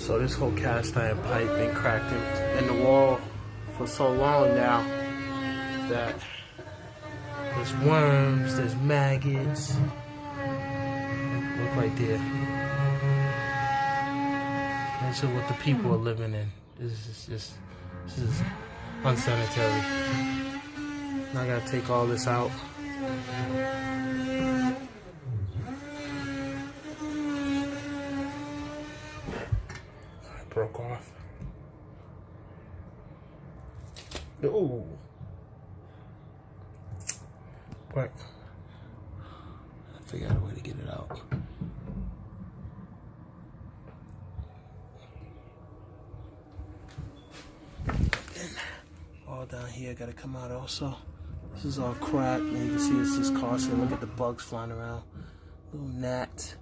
So this whole cast iron pipe been cracked in the wall for so long now that there's worms, there's maggots. Look right there. This is what the people are living in. This is unsanitary. Now I gotta take all this out. Broke off. Ooh. But I figured out a way to get it out. And all down here gotta come out also. This is all cracked, and you can see it's just causing. Look at the bugs flying around. Little gnat.